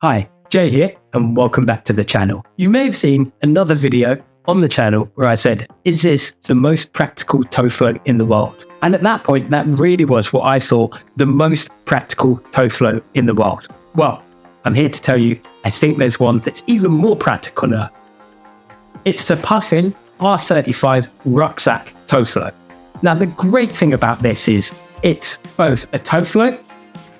Hi, Jay here, and welcome back to the channel. You may have seen another video on the channel where I said, is this the most practical tow float in the world? And at that point, that really was what I saw the most practical tow float in the world. Well, I'm here to tell you, I think there's one that's even more practical now. It's the Puffin R35 Rucksack Tow Float. Now, the great thing about this is it's both a tow float,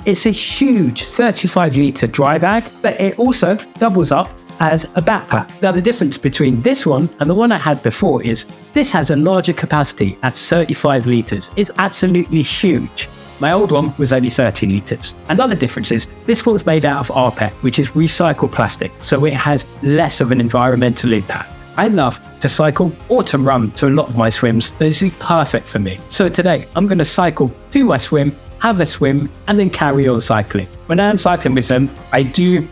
it's a huge 35 litre dry bag, but it also doubles up as a backpack. Now, the difference between this one and the one I had before is this has a larger capacity at 35 litres. It's absolutely huge. My old one was only 30 litres. Another difference is this one's made out of RPET, which is recycled plastic, so it has less of an environmental impact. I love to cycle or to run to a lot of my swims. This is perfect for me. So today I'm going to cycle to my swim, have a swim, and then carry on cycling. When I'm cycling with them, I do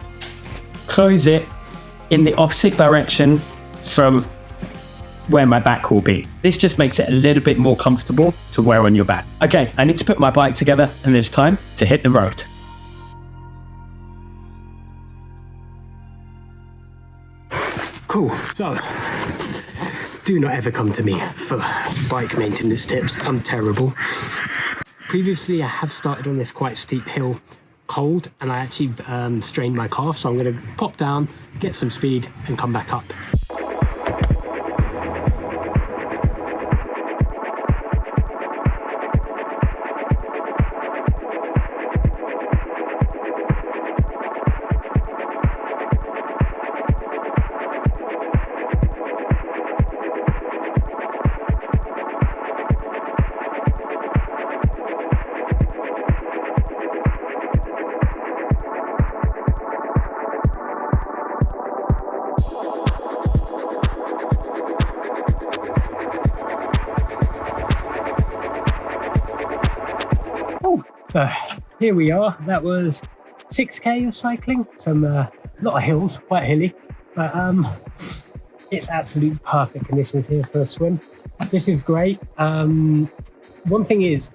close it in the opposite direction from where my back will be. This just makes it a little bit more comfortable to wear on your back. Okay, I need to put my bike together and it's time to hit the road. Cool, so do not ever come to me for bike maintenance tips. I'm terrible. Previously, I have started on this quite steep hill cold and I actually strained my calf, so I'm going to pop down, get some speed and come back up. So here we are. That was 6k of cycling, some lot of hills, quite hilly, but it's absolutely perfect conditions here for a swim. This is great. One thing is,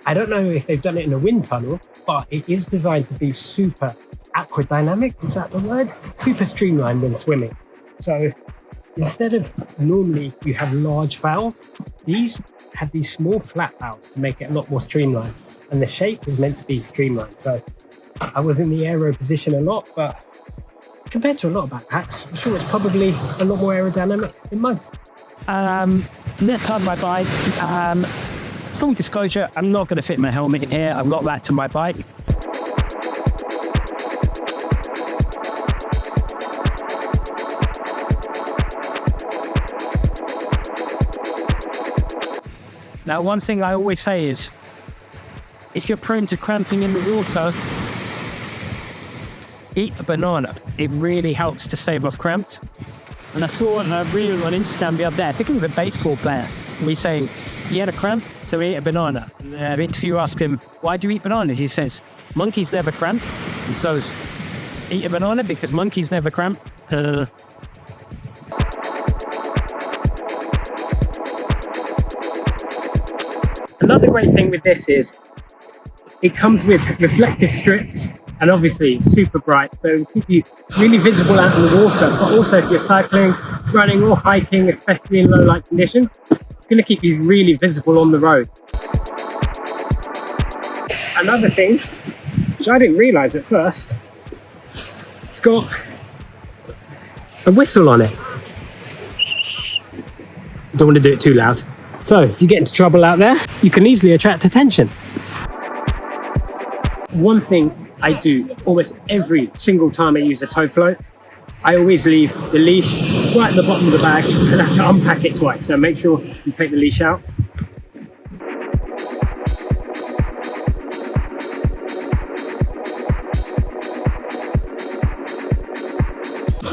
I don't know if they've done it in a wind tunnel, but it is designed to be super aquadynamic. Is that the word? Super streamlined when swimming. So instead of normally you have large valves, these have these small flat valves to make it a lot more streamlined. And the shape is meant to be streamlined. So I was in the aero position a lot, but compared to a lot of backpacks, I'm sure it's probably a lot more aerodynamic than most. Left on my bike. Full disclosure, I'm not going to fit my helmet in here. I've got that to my bike. Now, one thing I always say is, if you're prone to cramping in the water, eat a banana. It really helps to save off cramps. And I saw a reel on Instagram the other day, I think it was a baseball player. We say, he had a cramp, so he ate a banana. And the interviewer asked him, why do you eat bananas? He says, monkeys never cramp. And so, eat a banana because monkeys never cramp. Another great thing with this is, it comes with reflective strips and obviously super bright, so it'll keep you really visible out in the water, but also if you're cycling, running or hiking, especially in low light conditions, it's going to keep you really visible on the road. Another thing, which I didn't realise at first, it's got a whistle on it. Don't want to do it too loud. So if you get into trouble out there, you can easily attract attention. One thing I do almost every single time I use a tow float, I always leave the leash right at the bottom of the bag and have to unpack it twice. So make sure you take the leash out.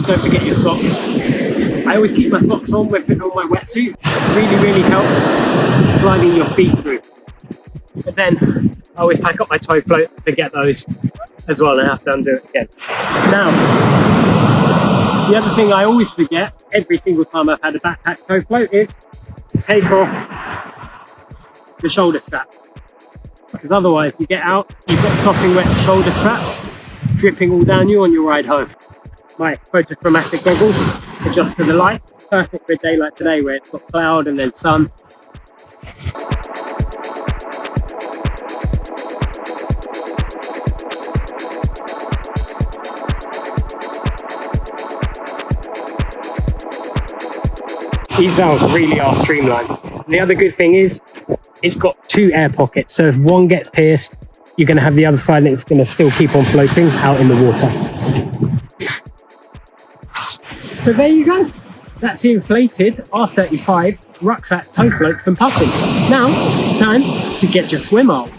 Don't forget your socks. I always keep my socks on when putting on my wetsuit. It really helps sliding your feet through. But then I always pack up my tow float, forget those as well, and I have to undo it again. Now, the other thing I always forget every single time I've had a backpack tow float is to take off the shoulder straps. Because otherwise you get out, you've got sopping wet shoulder straps, dripping all down you on your ride home. My photochromatic goggles adjust to the light, perfect for a day like today where it's got cloud and then sun. These valves really are streamlined. The other good thing is it's got 2 air pockets, so if one gets pierced, you're going to have the other side and it's going to still keep on floating out in the water. So there you go. That's the inflated R35 Rucksack Tow Float from Puffin. Now it's time to get your swim on.